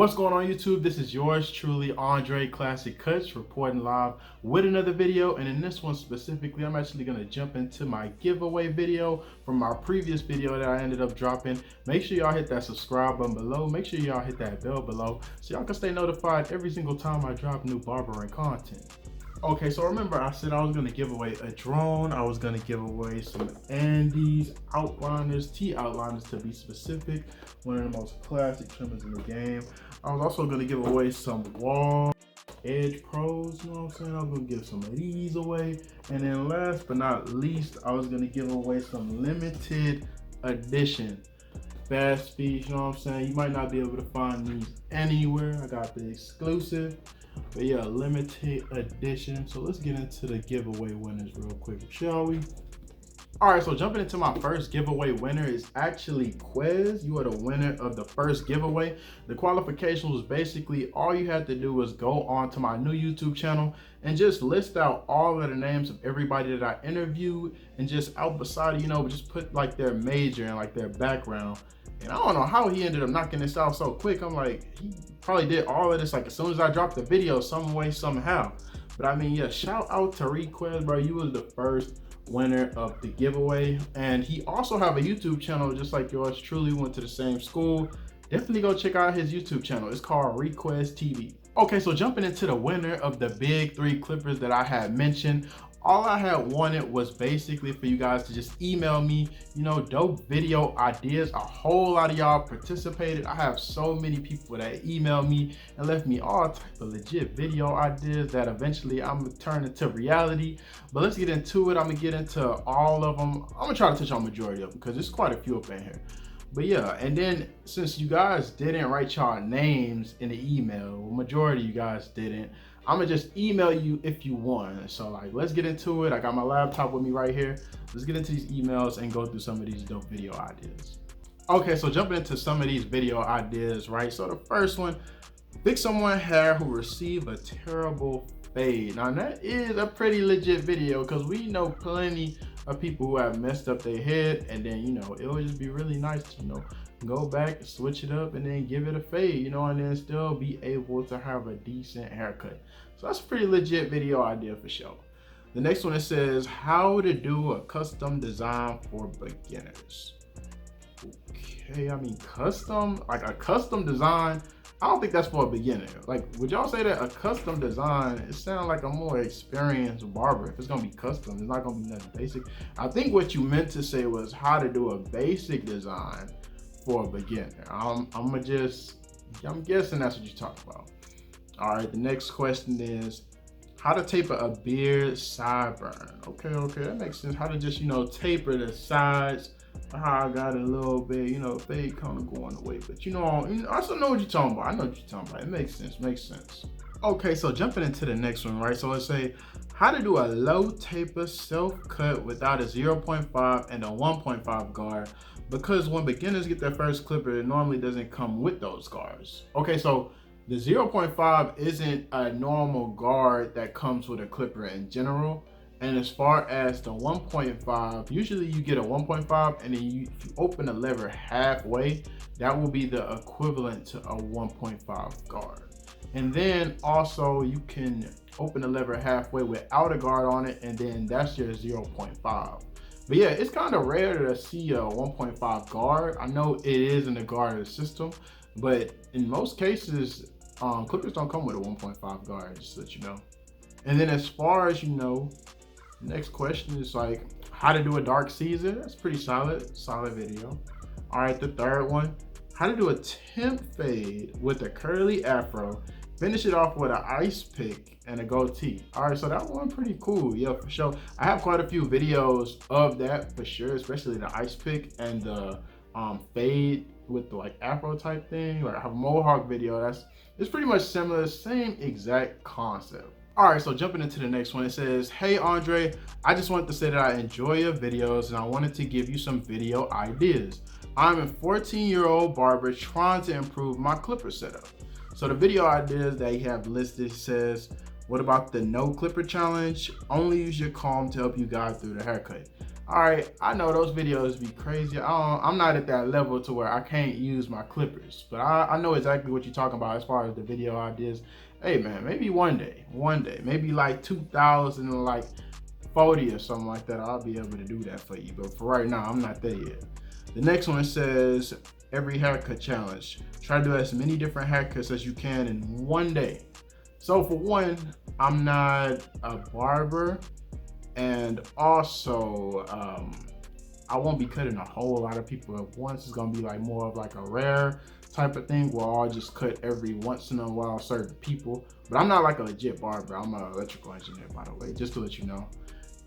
What's going on YouTube? This is yours truly, Andre Classic Cuts, reporting live with another video. And in this one specifically, I'm actually going to jump into my giveaway video from my previous video that I ended up dropping. Make sure y'all hit that subscribe button below. Make sure y'all hit that bell below so y'all can stay notified every single time I drop new barbering content. Okay, so remember I said I was going to give away a drone. I was going to give away some Andes outliners, T-outliners to be specific. One of the most classic trimmers in the game. I was also going to give away some wall edge pros, you know what I'm saying? I was going to give some of these away. And then last but not least, I was going to give away some limited edition fast speeds, you know what I'm saying? You might not be able to find these anywhere. I got the exclusive. But yeah, limited edition. So let's get into the giveaway winners real quick, shall we? All right, so jumping into my first giveaway winner is actually Quez. You are the winner of the first giveaway. The qualification was basically all you had to do was go on to my new YouTube channel and just list out all of the names of everybody that I interviewed, and just out beside, you know, just put like their major and like their background. And I don't know how he ended up knocking this out so quick. I'm like, he probably did all of this like as soon as I dropped the video, some way, somehow. But I mean, yeah, shout out to Quez, bro. You was the first winner of the giveaway. And he also have a YouTube channel just like yours truly, went to the same school. Definitely go check out his YouTube channel. It's called Request TV. Okay, so jumping into the winner of the big 3 clippers that I had mentioned. All I had wanted was basically for you guys to just email me, you know, dope video ideas. A whole lot of y'all participated. I have so many people that emailed me and left me all type of legit video ideas that eventually I'm gonna turn into reality. But let's get into it. I'm gonna get into all of them. I'm gonna try to touch on majority of them because there's quite a few up in here. But yeah, and then since you guys didn't write y'all names in the email, majority of you guys didn't, I'm gonna just email you if you want. So like, let's get into it. I got my laptop with me right here. Let's get into these emails and go through some of these dope video ideas. Okay, so jumping into some of these video ideas, right? So the first one, fix someone hair who received a terrible fade. Now that is a pretty legit video because we know plenty of people who have messed up their head, and then, you know, it would just be really nice to, you know, go back, switch it up, and then give it a fade, you know, and then still be able to have a decent haircut. So that's a pretty legit video idea for sure. The next one, it says how to do a custom design for beginners. Okay, I mean, custom, like a custom design, I don't think that's for a beginner. Like, would y'all say that a custom design, it sounds like a more experienced barber? If it's gonna be custom, it's not gonna be nothing basic. I think what you meant to say was how to do a basic design for a beginner. I'm guessing that's what you're talking about. All right, the next question is how to taper a beard sideburn. Okay, that makes sense. How to just, you know, taper the sides. How I got a little bit, you know, fade kind of going away, but you know, I also know what you're talking about. I know what you're talking about. It makes sense. Okay, so jumping into the next one, right? So let's say how to do a low taper self cut without a 0.5 and a 1.5 guard, because when beginners get their first clipper, it normally doesn't come with those guards. Okay, so the 0.5 isn't a normal guard that comes with a clipper in general. And as far as the 1.5, usually you get a 1.5 and then you open the lever halfway, that will be the equivalent to a 1.5 guard. And then also you can open the lever halfway without a guard on it, and then that's your 0.5. But yeah, it's kind of rare to see a 1.5 guard. I know it is in the guard system, but in most cases, clippers don't come with a 1.5 guard, just so that you know. And then as far as you know, next question is like how to do a dark Caesar. That's pretty solid video. All right, the third one, how to do a temp fade with a curly afro, finish it off with an ice pick and a goatee. All right, so that one pretty cool. Yeah, for sure. I have quite a few videos of that for sure, especially the ice pick and the fade with the like afro type thing. Like I have a mohawk video it's pretty much similar, same exact concept. All right, so jumping into the next one, it says, hey Andre, I just wanted to say that I enjoy your videos and I wanted to give you some video ideas. I'm a 14-year-old barber trying to improve my clipper setup. So the video ideas that you have listed says, what about the no clipper challenge? Only use your comb to help you guide through the haircut. All right, I know those videos be crazy. I'm not at that level to where I can't use my clippers, but I know exactly what you're talking about as far as the video ideas. Hey man, maybe one day, maybe like 2040 or something like that, I'll be able to do that for you. But for right now, I'm not there yet. The next one says, every haircut challenge. Try to do as many different haircuts as you can in one day. So for one, I'm not a barber, and also I won't be cutting a whole lot of people at once. It's gonna be like more of like a rare type of thing where I'll just cut every once in a while certain people. But I'm not like a legit barber. I'm an electrical engineer, by the way, just to let you know.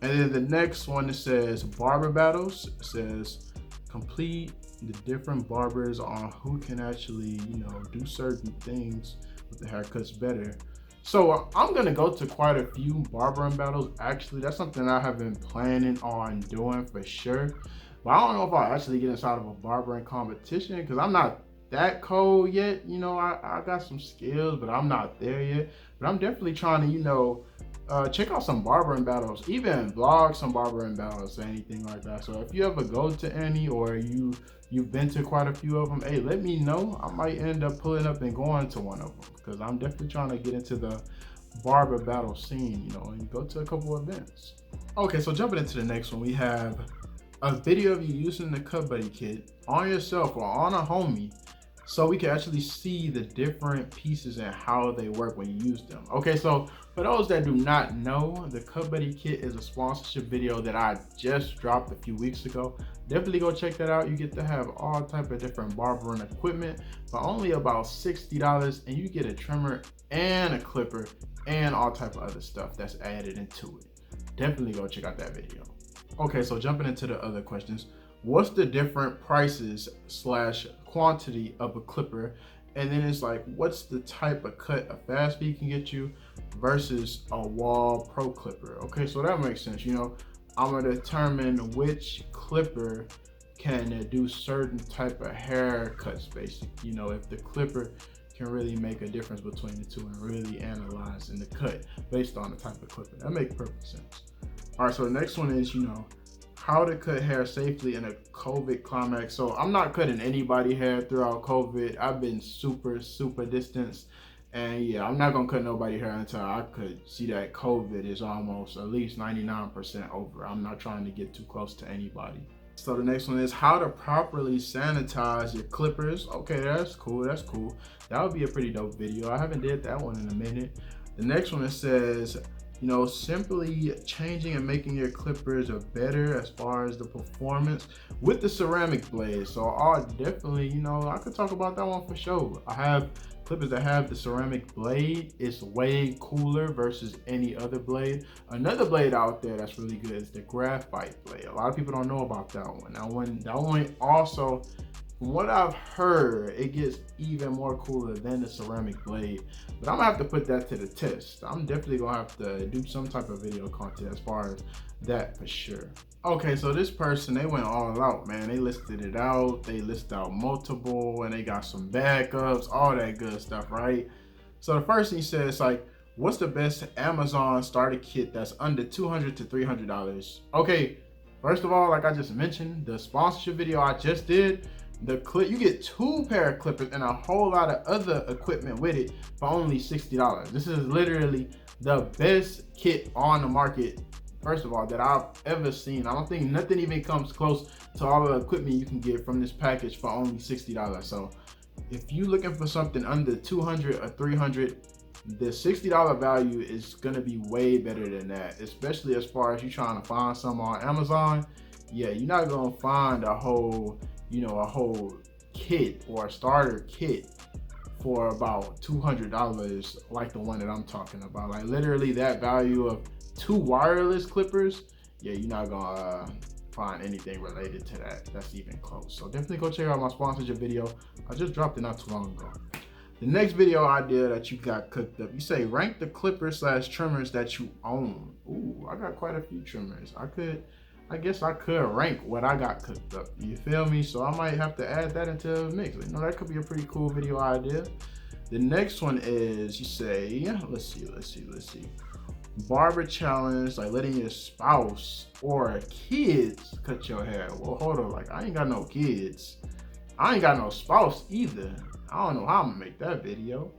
And then the next one, it says barber battles. It says complete the different barbers on who can actually, do certain things with the haircuts better. So I'm gonna go to quite a few barbering battles. Actually, that's something I have been planning on doing for sure. But I don't know if I'll actually get inside of a barbering competition because I'm not that cold yet. I got some skills, but I'm not there yet. But I'm definitely trying to, check out some barbering battles, even vlog some barbering battles or anything like that. So if you ever go to any, or you've been to quite a few of them, hey, let me know. I might end up pulling up and going to one of them because I'm definitely trying to get into the barber battle scene, and go to a couple events. Okay, so jumping into the next one, we have a video of you using the Cut Buddy kit on yourself or on a homie, so we can actually see the different pieces and how they work when you use them. Okay, so for those that do not know, the Cut Buddy kit is a sponsorship video that I just dropped a few weeks ago. Definitely go check that out. You get to have all type of different barbering equipment for only about $60, and you get a trimmer and a clipper and all type of other stuff that's added into it. Definitely go check out that video. Okay, so jumping into the other questions, what's the different prices / quantity of a clipper? And then it's like, what's the type of cut a fast speed can get you versus a wall pro clipper? Okay, so that makes sense. I'm gonna determine which clipper can do certain type of haircuts, basically. If the clipper can really make a difference between the two and really analyzing the cut based on the type of clipper. That makes perfect sense. All right, so the next one is, how to cut hair safely in a COVID climate. So I'm not cutting anybody hair throughout COVID. I've been super distanced. And yeah, I'm not gonna cut nobody hair until I could see that COVID is almost at least 99% over. I'm not trying to get too close to anybody. So the next one is how to properly sanitize your clippers. Okay, that's cool. That would be a pretty dope video. I haven't did that one in a minute. The next one, it says, simply changing and making your clippers better as far as the performance with the ceramic blade. So I'll definitely, I could talk about that one for sure. I have clippers that have the ceramic blade. It's way cooler versus any other blade. Another blade out there that's really good is the graphite blade. A lot of people don't know about that one. That one also, from what I've heard, it gets even more cooler than the ceramic blade. But I'm gonna have to put that to the test. I'm definitely gonna have to do some type of video content as far as that for sure. Okay, so this person, they went all out, man. They listed it out. They listed out multiple, and they got some backups, all that good stuff, right? So the first thing he says, like, what's the best Amazon starter kit that's under $200 to $300? Okay, first of all, like I just mentioned, the sponsorship video I just did, you get 2 pair of clippers and a whole lot of other equipment with it for only $60. This is literally the best kit on the market, first of all, that I've ever seen. I don't think nothing even comes close to all the equipment you can get from this package for only $60. So if you're looking for something under $200 or $300, the $60 value is gonna be way better than that, especially as far as you trying to find some on Amazon. Yeah, you're not gonna find a whole kit or a starter kit for about $200 like the one that I'm talking about. Like literally that value of 2 wireless clippers, yeah, you're not gonna find anything related to that that's even close. So definitely go check out my sponsorship video. I just dropped it not too long ago. The next video idea that you got cooked up, you say rank the clippers / trimmers that you own. Ooh, I got quite a few trimmers. I guess I could rank what I got cooked up. You feel me? So I might have to add that into the mix. That could be a pretty cool video idea. The next one is, you say, let's see. Barber challenge, like letting your spouse or kids cut your hair. Well, hold on, like I ain't got no kids. I ain't got no spouse either. I don't know how I'm gonna make that video.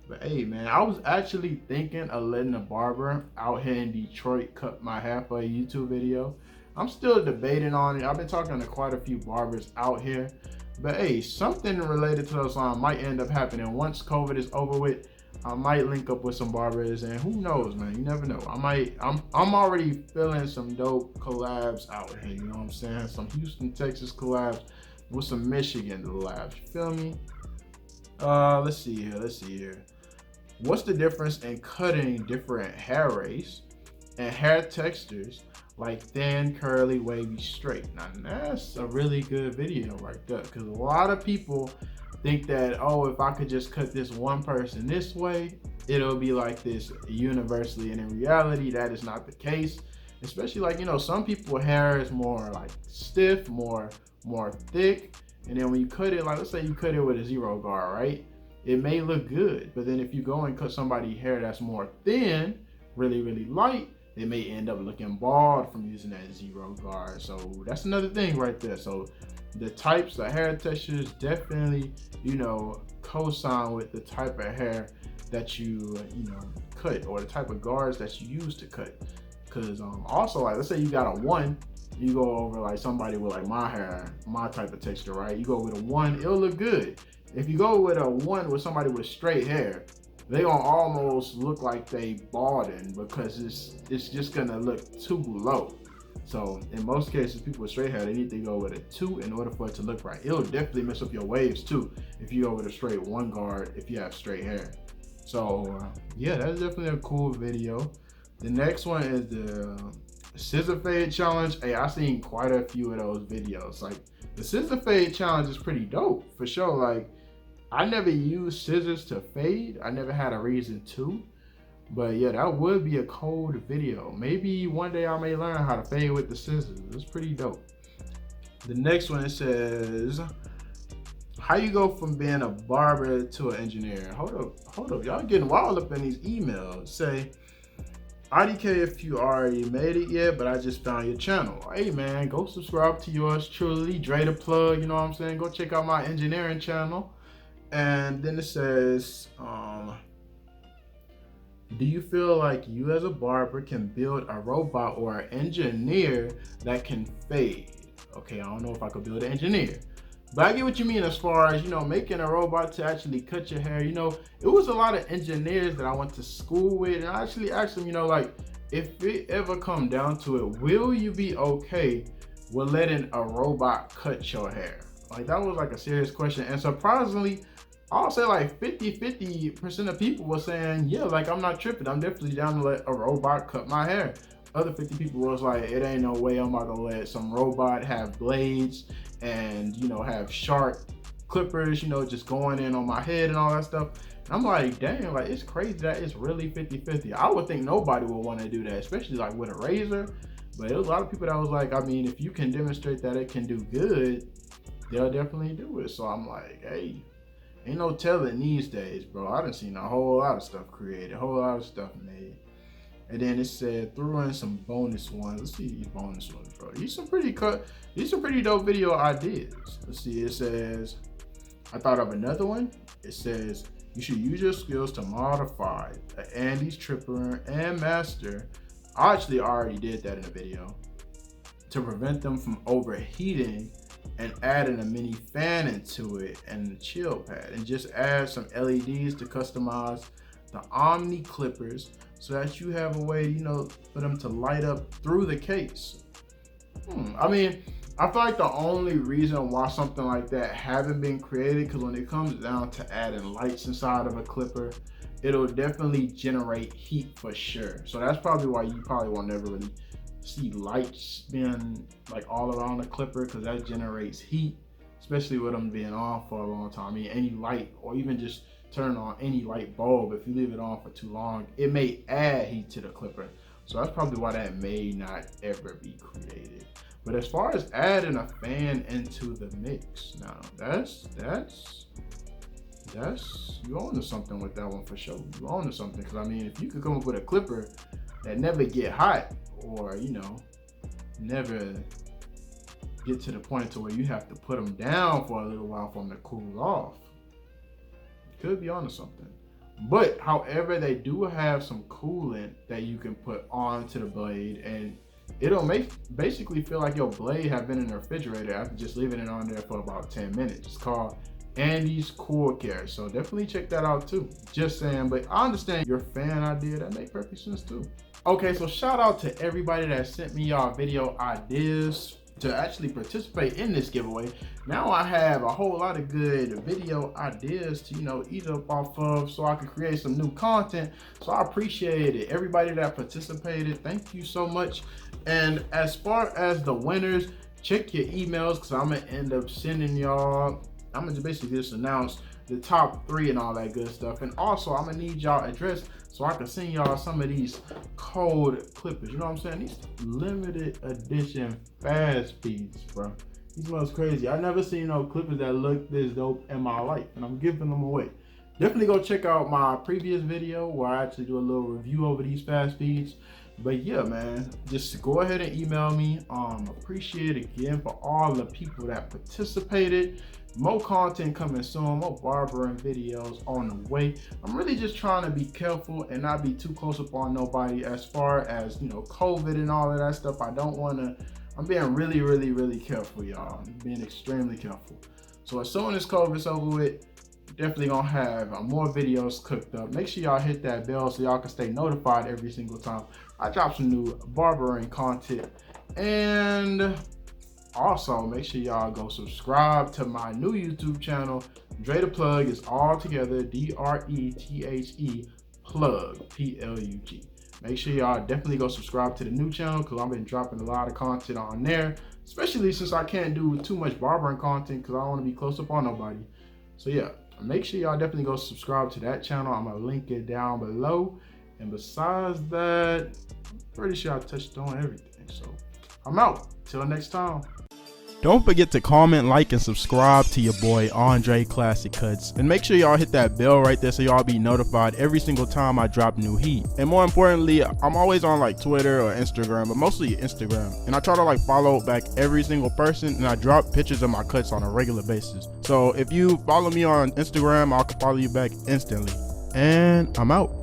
But hey man, I was actually thinking of letting a barber out here in Detroit cut my hair for a YouTube video. I'm still debating on it. I've been talking to quite a few barbers out here. But hey, something related to those might end up happening once COVID is over with. I might link up with some barbers, and who knows, man? You never know. I'm already feeling some dope collabs out here. You know what I'm saying? Some Houston, Texas collabs with some Michigan collabs. You feel me? Let's see here. What's the difference in cutting different hair race and hair textures, like thin, curly, wavy, straight? Now that's a really good video right there, because a lot of people think that, oh, if I could just cut this one person this way, it'll be like this universally, and in reality that is not the case. Especially, like, you know, some people's hair is more like stiff, more thick, and then when you cut it, like let's say you cut it with a zero guard, right? It may look good, but then if you go and cut somebody's hair that's more thin, really light, they may end up looking bald from using that zero guard. So that's another thing right there. So the types of hair textures definitely, you know, co-sign with the type of hair that you cut, or the type of guards that you use to cut. Because also, like, let's say you got a 1, you go over like somebody with like my hair, my type of texture, right? You go with a 1, it'll look good. If you go with a 1 with somebody with straight hair, they gonna almost look like they balding, because it's just gonna look too low. So in most cases, people with straight hair, they need to go with a 2 in order for it to look right. It'll definitely mess up your waves too if you go with a straight 1 guard if you have straight hair. So yeah, that's definitely a cool video. The next one is the scissor fade challenge. Hey, I've seen quite a few of those videos. Like the scissor fade challenge is pretty dope for sure. Like I never used scissors to fade. I never had a reason to. But yeah, that would be a cold video. Maybe one day I may learn how to fade with the scissors. It's pretty dope. The next one, it says, how you go from being a barber to an engineer? Hold up. Y'all getting wild up in these emails. Say, IDK if you already made it yet, but I just found your channel. Hey man, go subscribe to yours truly, DreThePlug, you know what I'm saying? Go check out my engineering channel. And then it says, do you feel like you as a barber can build a robot or an engineer that can fade? Okay, I don't know if I could build an engineer, but I get what you mean as far as, you know, making a robot to actually cut your hair. You know, it was a lot of engineers that I went to school with, and I actually asked them, you know, like, if it ever come down to it, will you be okay with letting a robot cut your hair? Like, that was like a serious question. And surprisingly, I'll say like 50% of people were saying, yeah, like I'm not tripping. I'm definitely down to let a robot cut my hair. Other 50 people was like, it ain't no way I'm about to let some robot have blades and, you know, have sharp clippers, you know, just going in on my head and all that stuff. And I'm like, damn, like it's crazy that it's really 50-50. I would think nobody would want to do that, especially like with a razor. But there was a lot of people that was like, I mean, if you can demonstrate that it can do good, they'll definitely do it. So I'm like, hey, ain't no telling these days, bro. I done seen a whole lot of stuff created, a whole lot of stuff made. And then it said, threw in some bonus ones. Let's see these bonus ones, bro. These some pretty dope video ideas. Let's see, it says, I thought of another one. It says, you should use your skills to modify an Andy's Tripper and Master. I actually already did that in a video, to prevent them from overheating, and adding a mini fan into it and the chill pad, and just add some LEDs to customize the Omni clippers so that you have a way, you know, for them to light up through the case. I mean, I feel like the only reason why something like that haven't been created, because when it comes down to adding lights inside of a clipper, it'll definitely generate heat for sure. So that's probably why you probably will never really see lights being like all around the clipper, because that generates heat, especially with them being on for a long time. I mean, any light, or even just turn on any light bulb, if you leave it on for too long, it may add heat to the clipper. So that's probably why that may not ever be created. But as far as adding a fan into the mix, now that's you on to something with that one for sure. You on to something, because I mean, if you could come up with a clipper that never get hot, or you know, never get to the point to where you have to put them down for a little while for them to cool off. Could be onto something. But however, they do have some coolant that you can put onto the blade, and it'll basically feel like your blade have been in the refrigerator after just leaving it on there for about 10 minutes. It's called Andy's Cool Care, so definitely check that out too. Just saying, but I understand your fan idea, that make perfect sense too. Okay, so shout out to everybody that sent me y'all video ideas to actually participate in this giveaway. Now I have a whole lot of good video ideas to, you know, eat up off of, so I can create some new content. So I appreciate it. Everybody that participated, thank you so much. And as far as the winners, check your emails, because I'm gonna end up sending y'all, I'm gonna basically just announce the top 3 and all that good stuff. And also I'm gonna need y'all address so I can send y'all some of these cold clippers. You know what I'm saying? These limited edition fast feeds, bro. These ones crazy. I never seen no clippers that look this dope in my life, and I'm giving them away. Definitely go check out my previous video where I actually do a little review over these fast feeds. But yeah, man, just go ahead and email me. Appreciate it again for all the people that participated. More content coming soon, more barbering videos on the way. I'm really just trying to be careful and not be too close up on nobody as far as, you know, COVID and all of that stuff. I don't want to, I'm being really careful, y'all. I'm being extremely careful. So as soon as COVID's over with, definitely gonna have more videos cooked up. Make sure y'all hit that bell so y'all can stay notified every single time I drop some new barbering content. And also make sure y'all go subscribe to my new YouTube channel. DreThePlug is all together, DRETHE plug, PLUG. Make sure y'all definitely go subscribe to the new channel, because I've been dropping a lot of content on there, especially since I can't do too much barbering content because I don't want to be close up on nobody. So yeah, make sure y'all definitely go subscribe to that channel. I'm gonna link it down below. And besides that, I'm pretty sure I touched on everything. So I'm out. Till next time. Don't forget to comment, like, and subscribe to your boy Andre Classic Cuts, and make sure y'all hit that bell right there so y'all be notified every single time I drop new heat. And more importantly, I'm always on like Twitter or Instagram, but mostly Instagram, and I try to like follow back every single person, and I drop pictures of my cuts on a regular basis. So if you follow me on Instagram, I'll follow you back instantly. And I'm out.